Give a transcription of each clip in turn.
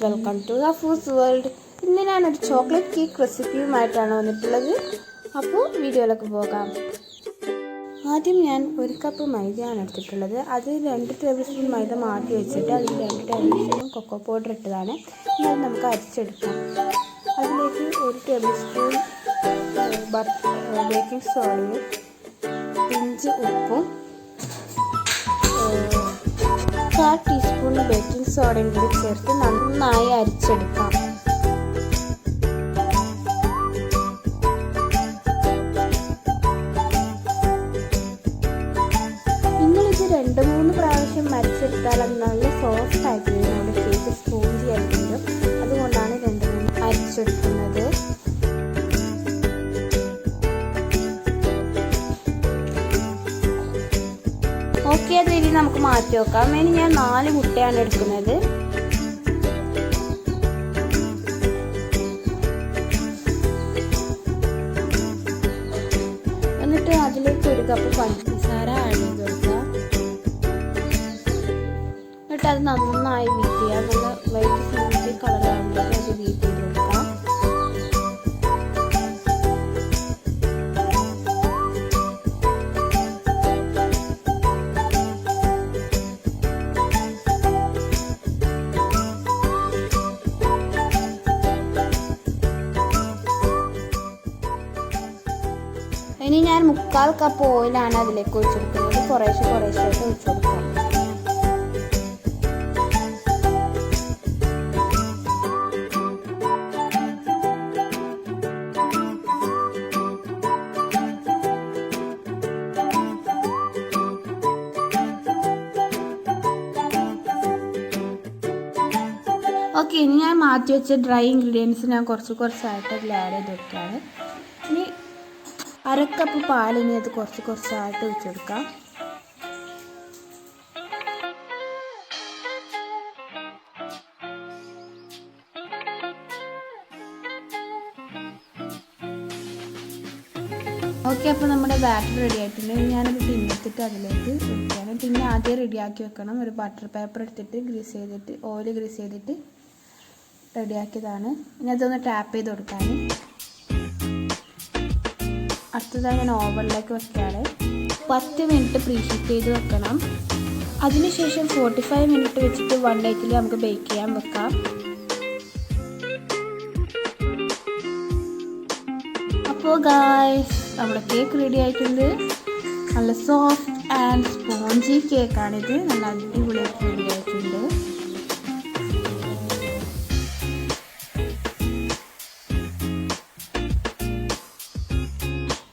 Welcome to ഹഫൂസ് world. ഇന്ന് ഞാനൊരു chocolate cake റെസിപ്പിയുമായിട്ടാണ് വന്നിട്ടുള്ളത്. അപ്പോൾ വീഡിയോയിലേക്ക് പോകാം. ആദ്യം ഞാൻ 1 കപ്പ് മൈദയാണ് എടുത്തിട്ടുള്ളത്. അത് 2 ടേബിൾ സ്പൂൺ മൈദ മാറ്റി വെച്ചിട്ട് അതിൽ 2 ടേബിൾ സ്പൂൺ കൊക്കോ പൗഡർ ഇട്ടതാണ്. എന്നാൽ നമുക്ക് അരിച്ചെടുക്കാം. അതിലേക്ക് 1 ടേബിൾ സ്പൂൺ ബേക്കിംഗ് സോഡയും പിഞ്ച് ഉപ്പും 1/4 ടീസ്പൂൺ ബേക്കിംഗ് സോഡയും കൂടി ചേർത്ത് നന്നായി അരിച്ചെടുക്കാം. നിങ്ങളിത് 2-3 പ്രാവശ്യം അരിച്ചെടുത്താൽ അത് നല്ല സോഫ്റ്റ് ആയിട്ട് വരും. നമ്മുടെ കേക്ക് സ്പോഞ്ചി ആയിട്ട് വരും. അതുകൊണ്ടാണ് 2-3 അരിച്ചെടുക്കുന്നത്. ഓക്കെ, അത് ഇനി നമുക്ക് മാറ്റി വെക്കാം. ഇനി ഞാൻ 4 മുട്ടയാണ് എടുക്കുന്നത്. എന്നിട്ട് അതിലേക്ക് 1 കപ്പ് പഞ്ചസാര ആഡ് ചെയ്ത് കൊടുക്കാം. എന്നിട്ട് അത് നന്നായി ബീറ്റ് ചെയ്യാം. നല്ല വൈറ്റ് സ്മൂത്തി കളറാകുമ്പോൾ അത് ബീറ്റ് ചെയ്ത് കൊടുക്കാം. ഇനി ഞാൻ 1/4 കപ്പ് ഓയിലാണ് അതിലേക്ക് ഒഴിച്ചു കൊടുക്കുന്നത്. കുറേശ്ശെ കുറേശ്ശായിട്ട് ഒഴിച്ചു കൊടുക്കാം. ഓക്കെ, ഇനി ഞാൻ മാറ്റി വെച്ച ഡ്രൈ ഇൻഗ്രീഡിയൻസ് ഞാൻ കുറച്ചായിട്ട് അതിൽ ആഡ് ചെയ്ത് കൊടുക്കുകയാണ്. ഇനി 1/2 കപ്പ് പാലിനി അത് കുറച്ചായിട്ട് ഒഴിച്ചു കൊടുക്കാം. ഓക്കെ, അപ്പോൾ നമ്മുടെ ബാറ്റർ റെഡി ആയിട്ടുണ്ട്. ഞാനത് ടിന്നെടുത്തിട്ട് അതിലേക്ക് ഒഴിക്കുകയാണ്. ടിന്ന് ആദ്യം റെഡിയാക്കി വെക്കണം. ഒരു ബട്ടർ പേപ്പർ എടുത്തിട്ട് ഓയിൽ ഗ്രീസ് ചെയ്തിട്ട് റെഡിയാക്കിയതാണ്. ഇനി അതൊന്ന് ടാപ്പ് ചെയ്ത് കൊടുക്കാൻ. അടുത്തതായി ഞാൻ ഓവനിലേക്ക് വെക്കുകയാണ്. 10 മിനിറ്റ് പ്രീഹീറ്റ് ചെയ്ത് വെക്കണം. അതിനുശേഷം 45 മിനിറ്റ് വെച്ചിട്ട് 180 നമുക്ക് ബേക്ക് ചെയ്യാൻ വെക്കാം. അപ്പോൾ ഗായ്സ്, നമ്മുടെ കേക്ക് റെഡി ആയിട്ടുണ്ട്. നല്ല സോഫ്റ്റ് ആൻഡ് സ്പോഞ്ചി കേക്കാണിത്. നല്ല അടിപൊളിയായിട്ട് റെഡി ആയിട്ടുണ്ട്.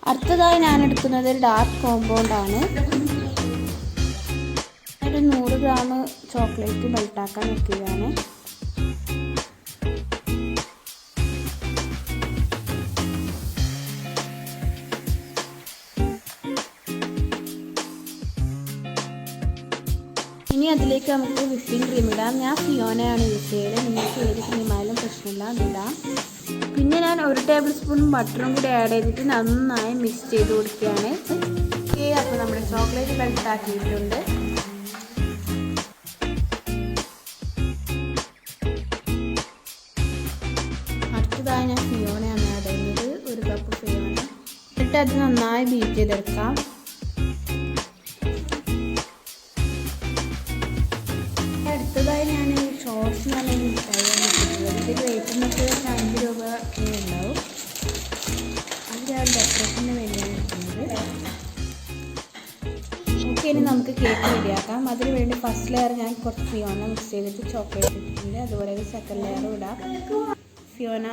അടുത്തതായി ഞാൻ എടുക്കുന്നത് ഡാർക്ക് കോമ്പൗണ്ടാണ്. ഒരു 100 ഗ്രാം ചോക്ലേറ്റ് മെൽട്ടാക്കാൻ വെക്കുകയാണ്. ഇനി അതിലേക്ക് നമുക്ക് വിപ്പിംഗ് ക്രീം ഇടാം. ഞാൻ ഫിയോനയാണ് യൂസ് ചെയ്തത്. നിങ്ങൾക്ക് ഏത് ക്രീമായാലും പ്രശ്നമില്ല, അതിടാം. പിന്നെ ഞാൻ 1 ടേബിൾ സ്പൂൺ ബട്ടറും കൂടി ആഡ് ചെയ്തിട്ട് നന്നായി മിക്സ് ചെയ്ത് കൊടുക്കുകയാണ്. അപ്പോൾ നമ്മുടെ ചോക്ലേറ്റ് മെൽറ്റ് ആക്കിയിട്ടുണ്ട്. അടുത്തതായി ഞാൻ ഫിയോനയാണ് ആഡ് ചെയ്യുന്നത്. 1 കപ്പ് ഫിയോന. എന്നിട്ട് അത് നന്നായി ബീറ്റ് ചെയ്തെടുക്കാം. അടുത്തതായി ഞാൻ ഷോർട്സ് എന്ന് പറഞ്ഞ മിഠായിയാണ് കിട്ടുന്നത്. ഇത് റേറ്റിനൊക്കെ 5 രൂപ ഉണ്ടാവും. അത് ഞാൻ ഡെക്കറേഷന് വേണ്ടിയാണ് കിട്ടുന്നത്. ഓക്കെ, ഇനി നമുക്ക് കേക്ക് റെഡിയാക്കാം. അതിന് വേണ്ടി ഫസ്റ്റ് ലെയർ ഞാൻ കുറച്ച് ഫിയോന മിക്സ് ചെയ്തിട്ട് ചോക്ലേറ്റ് ഇട്ടിട്ടുണ്ട്. അതുപോലെ സെക്കൻഡ് ലെയറും ഇടാം. ഫിയോന.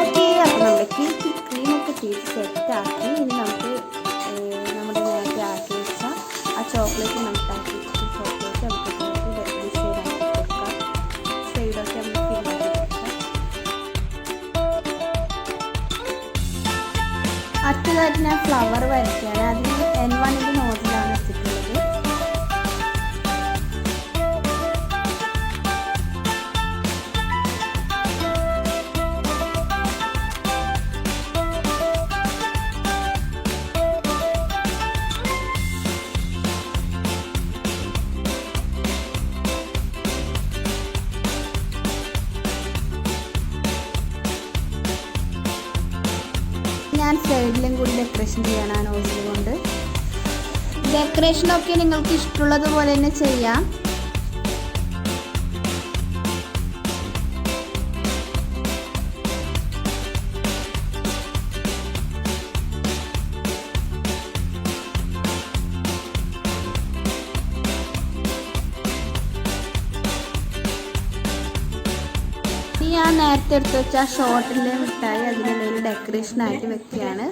ഓക്കെ, അപ്പോൾ നമ്മുടെ കേക്ക് ക്രീമൊക്കെ തേച്ച് സെറ്റാക്കി. ഇനി നമുക്ക് നമ്മുടെ നേരത്തെ ആക്കി വെച്ച ആ ചോക്ലേറ്റ് മെൽട്ടാക്കി ചോക്ലേറ്റ് നമുക്ക് ഡിസൈഡാക്കി കൊടുക്കാം. സൈഡൊക്കെ നമുക്ക് ഫിൽ ചെയ്ത് കൊടുക്കാം. അടുത്തതായിട്ട് ഞാൻ ഫ്ലവർ വരയ്ക്കുകയാണ്. അതിന് N1 നോട്ടിലാണ് വെച്ചിട്ടുള്ളത്. ഞാൻ സൈഡിലും കൂടി ഡെക്കറേഷൻ ചെയ്യണം നോസിൽ കൊണ്ട്. ഡെക്കറേഷനൊക്കെ നിങ്ങൾക്ക് ഇഷ്ടമുള്ളതുപോലെ തന്നെ ചെയ്യാം. ഞാൻ നേരത്തെ എടുത്ത് വെച്ച ആ ഷോർട്ടിൻ്റെ മിഠായി അതിനുള്ളിൽ ഡെക്കറേഷനായിട്ട് വെക്കുകയാണ്.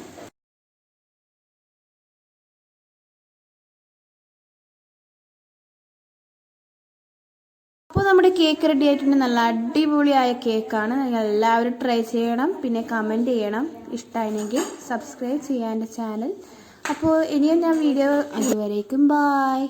അപ്പോൾ നമ്മുടെ കേക്ക് റെഡി ആയിട്ടുണ്ട്. നല്ല അടിപൊളിയായ കേക്കാണ്. നിങ്ങൾ എല്ലാവരും ട്രൈ ചെയ്യണം. പിന്നെ കമൻറ്റ് ചെയ്യണം. ഇഷ്ടമായെങ്കിൽ സബ്സ്ക്രൈബ് ചെയ്യാൻ എൻ്റെ ചാനൽ. അപ്പോൾ ഇനിയും ഞാൻ വീഡിയോ അതുവരേക്കും ബായ്.